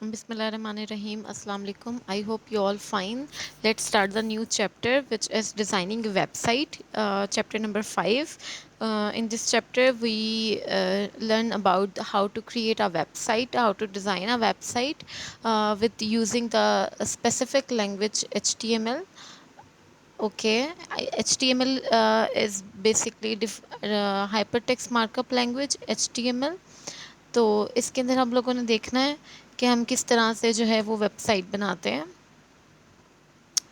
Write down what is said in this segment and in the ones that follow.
Bismillahirrahmanirrahim. Assalamu alaikum. I hope you all fine. Let's start the new chapter, which is designing a website. Chapter number 5. In this chapter, we learn about how to create a website, how to design a website with using the specific language HTML. Okay, HTML is basically hypertext markup language HTML. تو اس کے اندر ہم لوگوں نے دیکھنا ہے کہ ہم کس طرح سے جو ہے وہ ویب سائٹ بناتے ہیں.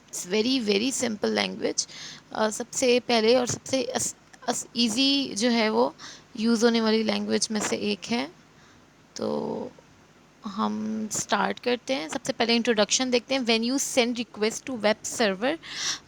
It's very very simple language. سب سے پہلے اور سب سے ایزی جو ہے وہ یوز ہونے والی لینگویج میں سے ایک ہے. تو ہم سٹارٹ کرتے ہیں. سب سے پہلے انٹروڈکشن دیکھتے ہیں. When you send request to web server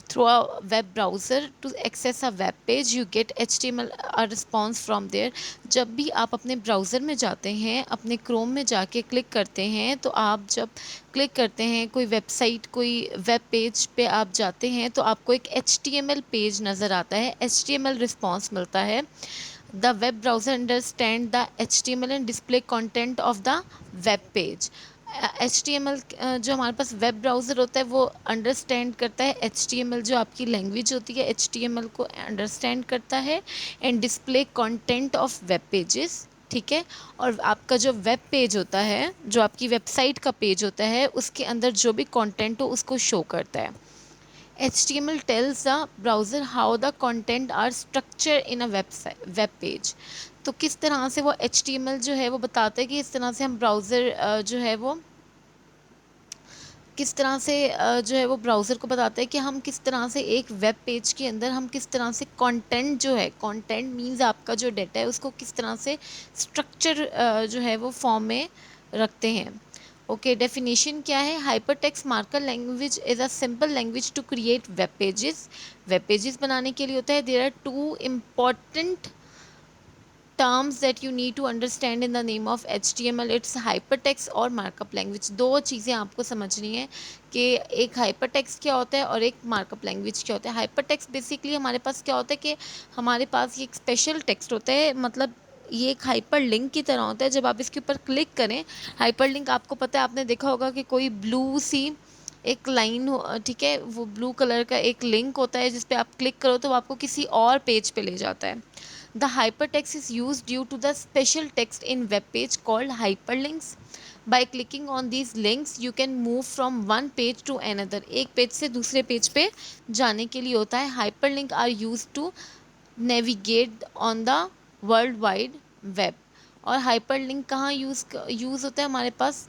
through a web browser to access a web page, you get HTML a response from there. جب بھی آپ اپنے براؤزر میں جاتے ہیں, اپنے کروم میں جا کے کلک کرتے ہیں, تو آپ جب کلک کرتے ہیں کوئی ویب سائٹ, کوئی ویب پیج پہ آپ جاتے ہیں, تو آپ کو ایک HTML پیج نظر آتا ہے, HTML رسپانس ملتا ہے. The web browser understand the HTML and display content of the web page. HTML جو ہمارے پاس ویب براؤزر ہوتا ہے وہ انڈرسٹینڈ کرتا ہے HTML جو آپ کی لینگویج ہوتی ہے HTML کو انڈرسٹینڈ کرتا ہے and display content of web pages. ٹھیک ہے, اور آپ کا جو ویب پیج ہوتا ہے, جو آپ کی ویب سائٹ کا پیج ہوتا ہے, اس کے اندر جو بھی کانٹینٹ ہو اس کو شو کرتا ہے. HTML tells the browser how the content are structured in a web page. تو کس طرح سے وہ HTML جو ہے وہ بتاتا ہے کہ اس طرح سے ہم براؤزر جو ہے وہ کس طرح سے جو ہے وہ براؤزر کو بتاتا ہے کہ ہم کس طرح سے ایک ویب پیج کے اندر ہم کس طرح سے کانٹینٹ جو ہے, کانٹینٹ مینز آپ کا جو ڈیٹا ہے اس کو کس طرح سے اسٹرکچر جو ہے وہ فارم میں رکھتے ہیں. اوکے, ڈیفینیشن کیا ہے؟ Hyper text marker language is a simple language to create web pages. Web pages بنانے کے لیے ہوتا ہے there are two important terms that you need to understand in the name of HTML. It's hypertext اور markup language. دو چیزیں آپ کو سمجھنی ہے کہ ایک ہائپر ٹیکسٹ کیا ہوتا ہے اور ایک مارک اپ لینگویج کیا ہوتا ہے. ہائپر ٹیکسٹ بیسکلی ہمارے پاس کیا ہوتا ہے کہ ہمارے پاس یہ ایک اسپیشل ٹیکسٹ ہوتا ہے, مطلب یہ ایک ہائپر لنک کی طرح ہوتا ہے. جب آپ اس کے اوپر کلک کریں, ہائپر لنک آپ کو پتہ ہے, آپ نے دیکھا ہوگا کہ کوئی بلو سی ایک لائن ٹھیک ہے, وہ بلو کلر کا ایک لنک ہوتا ہے جس پہ آپ کلک کرو تو وہ آپ کو کسی اور پیج پہ لے جاتا ہے. The hypertext is used due to the special text in web page called hyperlinks. By clicking on these links, you can move from one page to another. ایک پیج سے دوسرے پیج پہ جانے کے لیے ہوتا ہے. Hyperlink are used to navigate on the world wide web. اور ہائپر لنک کہاں یوز ہوتا ہے ہمارے پاس؟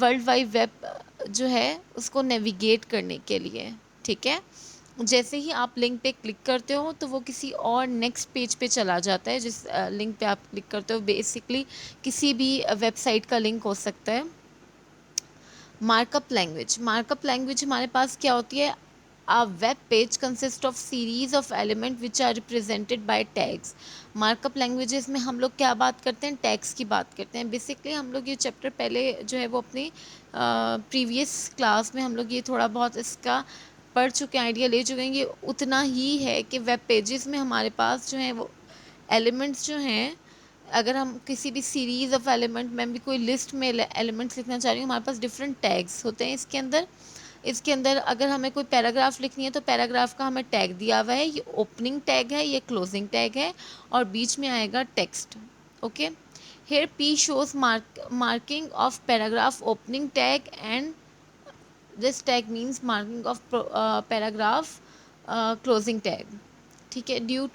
ورلڈ وائڈ ویب جو ہے اس کو نیویگیٹ کرنے کے لیے. ٹھیک ہے, جیسے ہی آپ لنک پہ کلک کرتے ہو تو وہ کسی اور نیکسٹ پیج پہ چلا جاتا ہے. جس لنک پہ آپ کلک کرتے ہو بیسکلی کسی بھی ویب سائٹ کا لنک ہو سکتا ہے. Mark up language. Mark up language ہمارے پاس کیا ہوتی ہے؟ A web page consists of series of elements which are represented by tags. Mark up languages میں ہم لوگ کیا بات کرتے ہیں؟ ٹیگس کی بات کرتے ہیں. بیسکلی ہم لوگ یہ چیپٹر پہلے جو ہے وہ اپنی پریویس کلاس میں ہم لوگ یہ تھوڑا بہت اس کا پڑھ چکے ہیں, آئیڈیا لے چکے ہیں. یہ اتنا ہی ہے کہ ویب پیجز میں ہمارے پاس جو ہیں وہ ایلیمنٹس جو ہیں, اگر ہم کسی بھی سیریز آف ایلیمنٹ میں بھی کوئی لسٹ میں ایلیمنٹس لکھنا چاہ رہی ہوں, ہمارے پاس ڈفرینٹ ٹیگس ہوتے ہیں اس کے اندر اگر ہمیں کوئی پیراگراف لکھنی ہے تو پیراگراف کا ہمیں ٹیگ دیا ہوا ہے. یہ اوپننگ ٹیگ ہے, یہ کلوزنگ ٹیگ ہے, اور بیچ میں آئے گا text. Okay, here P shows marking of paragraph opening tag and this tag means marking of paragraph closing tag. ٹھیک ہے, due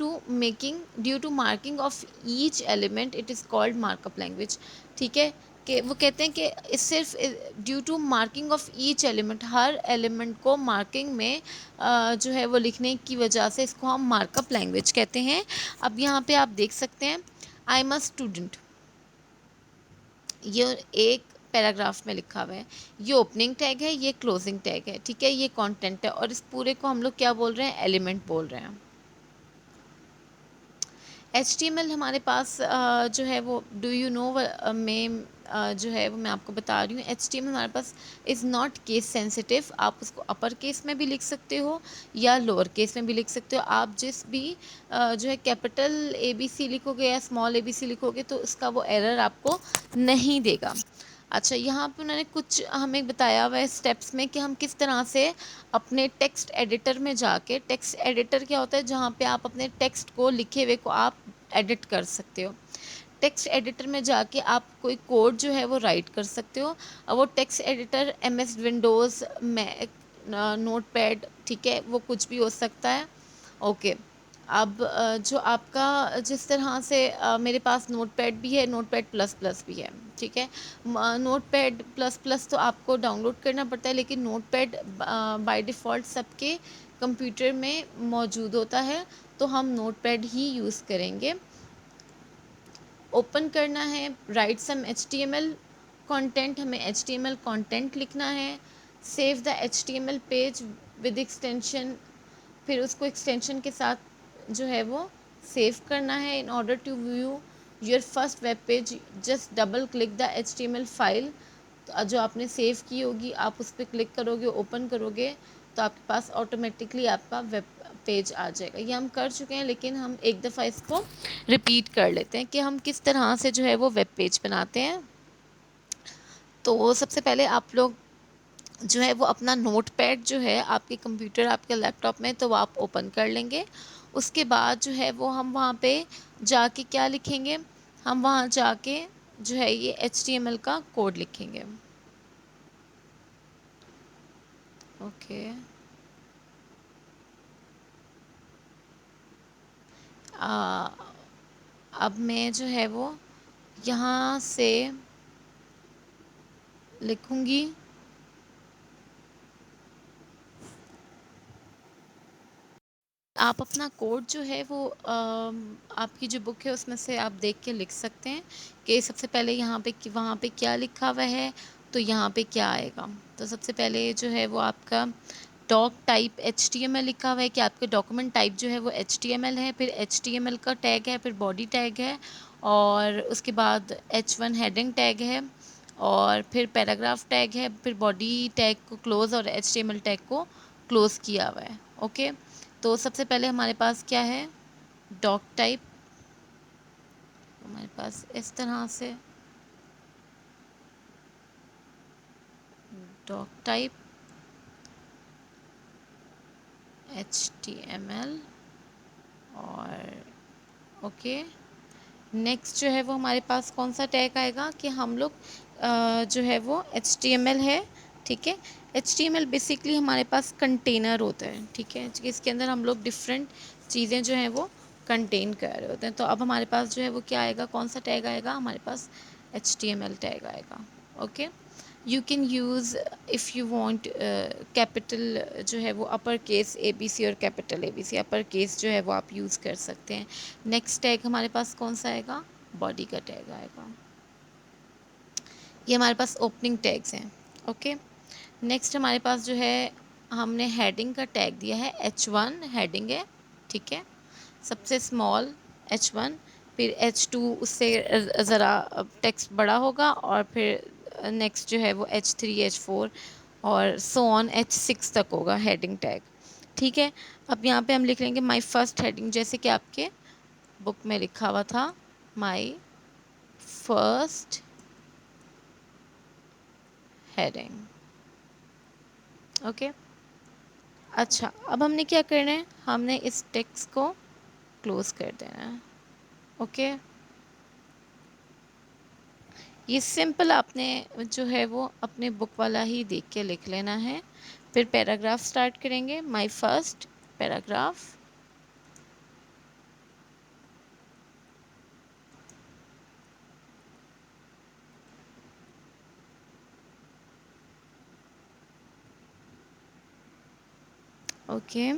to marking of H element it is called mark up language. ٹھیک ہے, کہ وہ کہتے ہیں کہ صرف due to marking of H element, ہر ایلیمنٹ کو مارکنگ میں جو ہے وہ لکھنے کی وجہ سے اس کو ہم مارک اپ لینگویج کہتے ہیں. اب یہاں پہ آپ دیکھ سکتے ہیں آئی ایم اے اسٹوڈنٹ, یہ ایک پیراگراف میں لکھا ہوا ہے. یہ اوپننگ ٹیگ ہے, یہ کلوزنگ ٹیگ ہے. ٹھیک ہے, یہ کانٹینٹ ہے, اور اس پورے کو ہم لوگ کیا بول رہے ہیں؟ ایلیمنٹ بول رہے ہیں. ایچ ٹی ایم ایل ہمارے پاس جو ہے وہ ڈو یو نو میں جو ہے وہ میں آپ کو بتا رہی ہوں. ایچ ٹی ایم ایل ہمارے پاس از ناٹ کیس سینسٹیو. آپ اس کو اپر کیس میں بھی لکھ سکتے ہو یا لوور کیس میں بھی لکھ سکتے ہو. آپ جس بھی جو ہے کیپٹل اے بی سی لکھو گے یا اسمال اے بی سی لکھو گے تو اس کا وہ ایرر آپ کو نہیں دے گا. اچھا یہاں پہ انہوں نے کچھ ہمیں بتایا ہوا ہے اسٹیپس میں کہ ہم کس طرح سے اپنے ٹیکسٹ ایڈیٹر میں جا کے، ٹیکسٹ ایڈیٹر کیا ہوتا ہے جہاں پہ آپ اپنے ٹیکسٹ کو لکھے ہوئے کو آپ ایڈٹ کر سکتے ہو. ٹیکسٹ ایڈیٹر میں جا کے آپ کوئی کوڈ جو ہے وہ رائٹ کر سکتے ہو. وہ text editor M S Windows, Mac, notepad, ٹھیک ہے، وہ کچھ بھی ہو سکتا ہے. اوکے. اب جو آپ کا جس طرح سے میرے پاس نوٹ پیڈ بھی ہے، نوٹ پیڈ پلس پلس بھی ہے، ٹھیک ہے. نوٹ پیڈ پلس پلس تو آپ کو ڈاؤن لوڈ کرنا پڑتا ہے، لیکن نوٹ پیڈ بائی ڈیفالٹ سب کے کمپیوٹر میں موجود ہوتا ہے، تو ہم نوٹ پیڈ ہی یوز کریں گے. اوپن کرنا ہے، write some H T M L content, ہمیں H T M L content لکھنا ہے. Save the H T M L page with extension, پھر اس کو ایکسٹینشن کے ساتھ جو ہے وہ سیو کرنا ہے. In order to view your first web page just double click the H T M L file. جو آپ نے سیو کی ہوگی آپ اس پہ کلک کرو گے، اوپن کرو گے تو آپ کے پاس آٹومیٹکلی آپ کا ویب پیج آ جائے گا. یہ ہم کر چکے ہیں، لیکن ہم ایک دفعہ اس کو ریپیٹ کر لیتے ہیں کہ ہم کس طرح سے جو ہے وہ ویب پیج بناتے ہیں. تو سب سے پہلے آپ لوگ جو ہے وہ اپنا نوٹ پیڈ جو ہے آپ کے کمپیوٹر، آپ کے لیپ ٹاپ میں، تو وہ آپ اوپن کر لیں گے. اس کے بعد جو ہے وہ ہم وہاں پہ جا کے کیا لکھیں گے، ہم وہاں جا کے جو ہے یہ ایچ ٹی ایم ایل کا کوڈ لکھیں گے. اوکے. اب میں جو ہے وہ یہاں سے لکھوں گی آپ اپنا کوڈ جو ہے وہ آپ کی جو بک ہے اس میں سے آپ دیکھ کے لکھ سکتے ہیں کہ سب سے پہلے یہاں پہ وہاں پہ کیا لکھا ہوا ہے، تو یہاں پہ کیا آئے گا. تو سب سے پہلے جو ہے وہ آپ کا doctype H T M L لکھا ہوا ہے کہ آپ کے ڈاکومنٹ ٹائپ جو ہے وہ ایچ ٹی ایم ایل ہے. پھر ایچ ٹی ایم ایل کا ٹیگ ہے، پھر باڈی ٹیگ ہے، اور اس کے بعد H1 ہیڈنگ ٹیگ ہے، اور پھر پیراگراف ٹیگ ہے، پھر باڈی ٹیگ کو کلوز اور H T M L tag کو کلوز کیا ہوا ہے. اوکے. تو سب سے پہلے ہمارے پاس کیا ہے، ڈاک ٹائپ. ہمارے پاس اس طرح سے ڈاک ٹائپ HTML، اور اوکے. نیکسٹ جو ہے وہ ہمارے پاس کون سا ٹیگ آئے گا کہ ہم لوگ جو ہے وہ HTML ہے، ٹھیک ہے. HTML بیسکلی ہمارے پاس کنٹینر ہوتا ہے، ٹھیک ہے، اس کے اندر ہم لوگ ڈفرینٹ چیزیں جو ہیں وہ کنٹین کر رہے ہوتے ہیں. تو اب ہمارے پاس جو ہے وہ کیا آئے گا، کون سا ٹیگ آئے گا، ہمارے پاس HTML ٹیگ آئے گا. Okay. You can use if you want capital جو ہے وہ اپر کیس ABC اور کیپٹل ABC، اپر کیس جو ہے وہ آپ یوز کر سکتے ہیں. نیکسٹ ٹیگ ہمارے پاس کون سا آئے گا، باڈی کا ٹیگ آئے گا. یہ ہمارے پاس اوپننگ ٹیگس ہیں. اوکے. نیکسٹ ہمارے پاس جو ہے ہم نے ہیڈنگ کا ٹیگ دیا ہے H1 ہیڈنگ ہے، ٹھیک ہے، سب سے اسمال H1، پھر H2 اس سے ذرا ٹیکسٹ بڑا ہوگا، اور پھر نیکسٹ جو ہے وہ H3 H4 اور سو آن H6 تک ہوگا ہیڈنگ ٹیگ. ٹھیک ہے. اب یہاں پہ ہم لکھ لیں گے مائی فرسٹ ہیڈنگ، جیسے کہ آپ کے بک میں لکھا ہوا تھا، مائی فرسٹ ہیڈنگ. اوکے. اچھا اب ہم نے کیا کرنا ہے، ہم نے اس ٹیکسٹ کو کلوز کر دینا ہے. اوکے. یہ سمپل آپ نے جو ہے وہ اپنے بک والا ہی دیکھ کے لکھ لینا ہے. پھر پیراگراف سٹارٹ کریں گے، مائی فرسٹ پیراگراف. اوکے.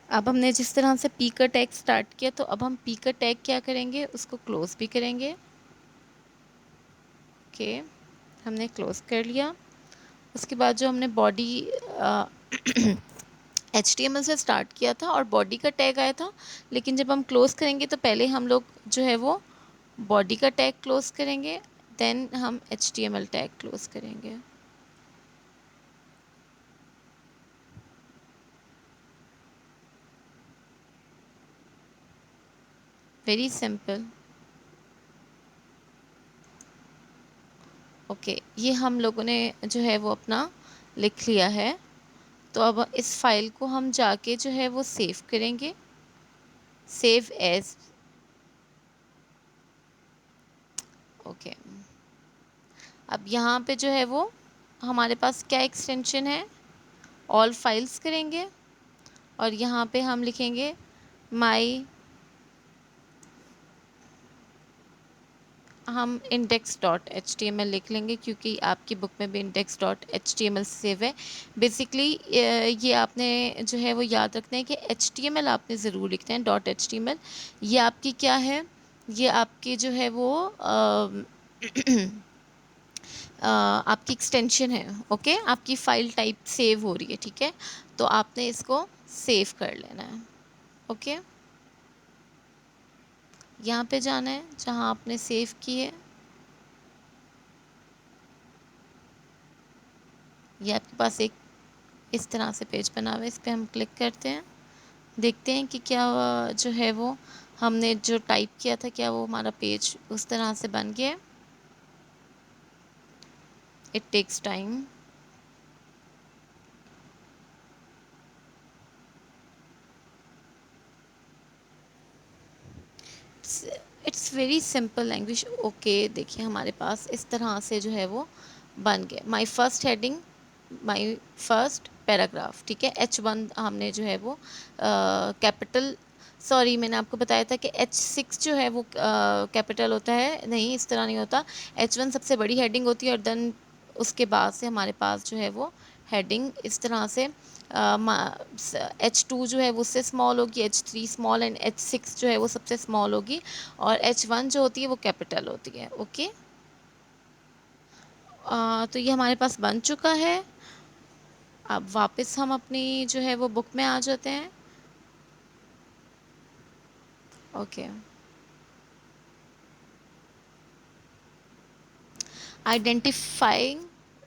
اب ہم نے جس طرح سے پی کا ٹیگ سٹارٹ کیا، تو اب ہم پی کا ٹیگ کیا کریں گے، اس کو کلوز بھی کریں گے. اوکے. ہم نے کلوز کر لیا. اس کے بعد جو ہم نے باڈی HTML سے سٹارٹ کیا تھا اور باڈی کا ٹیگ آیا تھا، لیکن جب ہم کلوز کریں گے تو پہلے ہم لوگ جو ہے وہ باڈی کا ٹیگ کلوز کریں گے، دین ہم HTML ٹیگ کلوز کریں گے. Very simple. اوکے، یہ ہم لوگوں نے جو ہے وہ اپنا لکھ لیا ہے. تو اب اس فائل کو ہم جا کے جو ہے وہ سیو کریں گے. Save as. اوکے. اب یہاں پہ جو ہے وہ ہمارے پاس کیا ایکسٹینشن ہے، آل فائلس کریں گے اور یہاں پہ ہم لکھیں گے مائی، ہم index dot H T M L لکھ لیں گے کیونکہ آپ کی بک میں بھی index dot H T M L save ہے. بیسکلی یہ آپ نے جو ہے وہ یاد رکھنا ہے کہ ایچ ٹی ایم ایل آپ نے ضرور لکھنا ہے، dot H T M L. یہ آپ کی کیا ہے، یہ آپ کی جو ہے وہ آپ کی ایکسٹینشن ہے. اوکے، آپ کی فائل ٹائپ سیو ہو رہی ہے. ٹھیک ہے، تو آپ نے اس کو سیو کر لینا ہے. اوکے، یہاں پہ جانا ہے جہاں آپ نے سیو کی ہے. یہ آپ کے پاس ایک اس طرح سے پیج بنا ہوا ہے، اس پہ ہم کلک کرتے ہیں، دیکھتے ہیں کہ کیا جو ہے وہ ہم نے جو ٹائپ کیا تھا کیا وہ ہمارا پیج اس طرح سے بن گیا. It takes time. It's very simple language. Okay, دیکھیے ہمارے پاس اس طرح سے جو ہے وہ بن گیا. My first heading, my first paragraph. ٹھیک ہے، ایچ ون ہم نے جو ہے وہ کیپٹل، سوری میں نے آپ کو بتایا تھا کہ ایچ سکس جو ہے وہ کیپٹل ہوتا ہے، نہیں اس طرح نہیں ہوتا. ایچ ون سب سے بڑی ہیڈنگ ہوتی ہے اور دین اس کے بعد سے ہمارے پاس جو ہے وہ ہیڈنگ اس طرح سے ایچ ٹو جو ہے وہ اس سے اسمال ہوگی، H three small and H six جو ہے وہ سب سے اسمال ہوگی اور ایچ ون جو ہوتی ہے وہ کیپٹل ہوتی ہے. اوکے، تو یہ ہمارے پاس بن چکا ہے. اب واپس ہم اپنی جو ہے وہ بک میں آ جاتے ہیں. Okay, identifying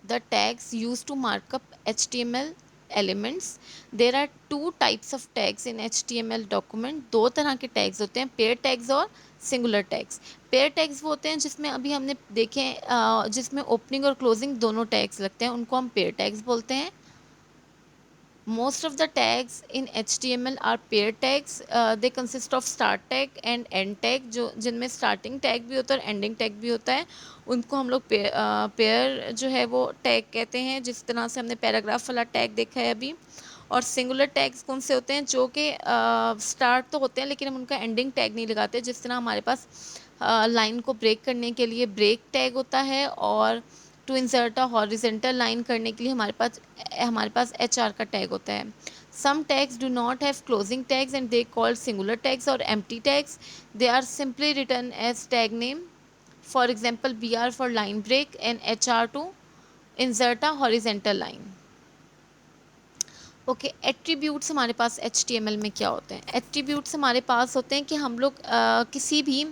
the tags used to mark up HTML elements. There are two types of tags in HTML document. دو طرح کے tags ہوتے ہیں، pair tags اور singular tags. pair tags وہ ہوتے ہیں جس میں ابھی ہم نے دیکھیں جس میں opening اور closing دونوں tags لگتے ہیں، ان کو ہم pair tags بولتے ہیں. Most of the tags in HTML are pair tags. They consist of start tag and end tag. جو جن میں starting tag بھی ہوتا ہے اور ending tag بھی ہوتا ہے، ان کو ہم لوگ pair جو ہے وہ tag کہتے ہیں. جس طرح سے ہم نے پیراگراف والا tag دیکھا ہے ابھی. اور سنگولر ٹیگس کون سے ہوتے ہیں، جو کہ اسٹارٹ تو ہوتے ہیں لیکن ہم ان کا اینڈنگ ٹیگ نہیں لگاتے. جس طرح ہمارے پاس لائن کو بریک کرنے کے لیے بریک ٹیگ ہوتا ہے اور ٹو انسرٹ ہاریزنٹل لائن کرنے کے لیے ہمارے پاس ایچ آر کا ٹیگ ہوتا ہے. Some tags do not have closing tags and they called singular tags اور empty tags. They are simply return as tag name. For example B R for line break and H R to insert horizontal line. Okay, attributes ہمارے پاس H T M L میں کیا ہوتے ہیں. Attributes ہمارے پاس ہوتے ہیں کہ ہم لوگ کسی بھی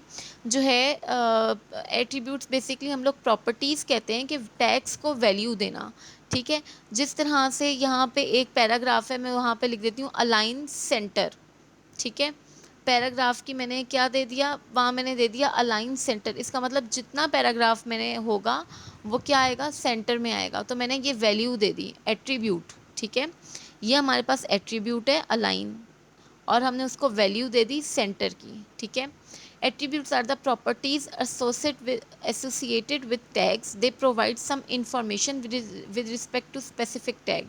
جو ہے ایٹریبیوٹس بیسکلی ہم لوگ پراپرٹیز کہتے ہیں کہ ٹیگس کو ویلیو دینا. ٹھیک ہے، جس طرح سے یہاں پہ ایک پیراگراف ہے، میں وہاں پہ لکھ دیتی ہوں الائن سینٹر. ٹھیک ہے، پیراگراف کی میں نے کیا دے دیا، وہاں میں نے دے دیا الائن سینٹر. اس کا مطلب جتنا پیراگراف میں نے ہوگا وہ کیا آئے گا، سینٹر میں آئے گا. تو میں نے یہ ویلیو دے دی ایٹریبیوٹ. ٹھیک ہے، یہ ہمارے پاس ایٹریبیوٹ ہے الائن اور ہم نے اس کو ویلیو دے دی سینٹر کی. ٹھیک ہے، attributes are the properties associated with tags. They provide some information with respect to specific tag.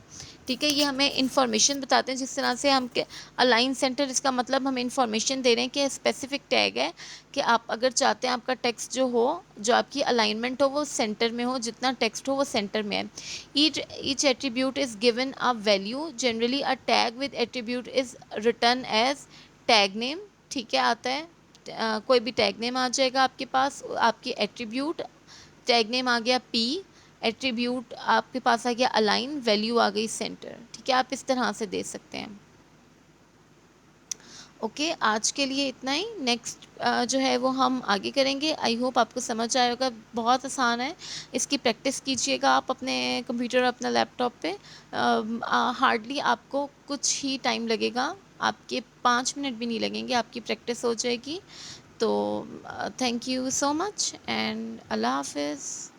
ٹھیک ہے، یہ ہمیں انفارمیشن بتاتے ہیں. جس طرح سے ہم الائن سینٹر، اس کا مطلب ہم انفارمیشن دے رہے ہیں کہ اسپیسیفک ٹیگ ہے کہ آپ اگر چاہتے ہیں آپ کا ٹیکسٹ جو ہو، جو آپ کی الائنمنٹ ہو وہ سینٹر میں ہو، جتنا ٹیکسٹ ہو وہ سینٹر میں ہے. Each attribute is given a value. Generally a tag with attribute is written as tag name. ٹھیک ہے، آتا ہے کوئی بھی ٹیگ نیم آ جائے گا آپ کے پاس، آپ کی ایٹریبیوٹ ٹیگ نیم آ گیا پی، ایٹریبیوٹ آپ کے پاس آ گیا الائن، ویلیو آ گئی سینٹر. ٹھیک ہے، آپ اس طرح سے دے سکتے ہیں. اوکے، آج کے لیے اتنا ہی. نیکسٹ جو ہے وہ ہم آگے کریں گے. آئی ہوپ آپ کو سمجھ آئے گا. بہت آسان ہے، اس کی پریکٹس کیجیے گا آپ اپنے کمپیوٹر اور اپنا لیپ ٹاپ پہ. ہارڈلی آپ کو کچھ ہی ٹائم لگے گا، آپ کے 5 منٹ بھی نہیں لگیں گے، آپ کی پریکٹس ہو جائے گی. تو thank you so much and اللہ حافظ.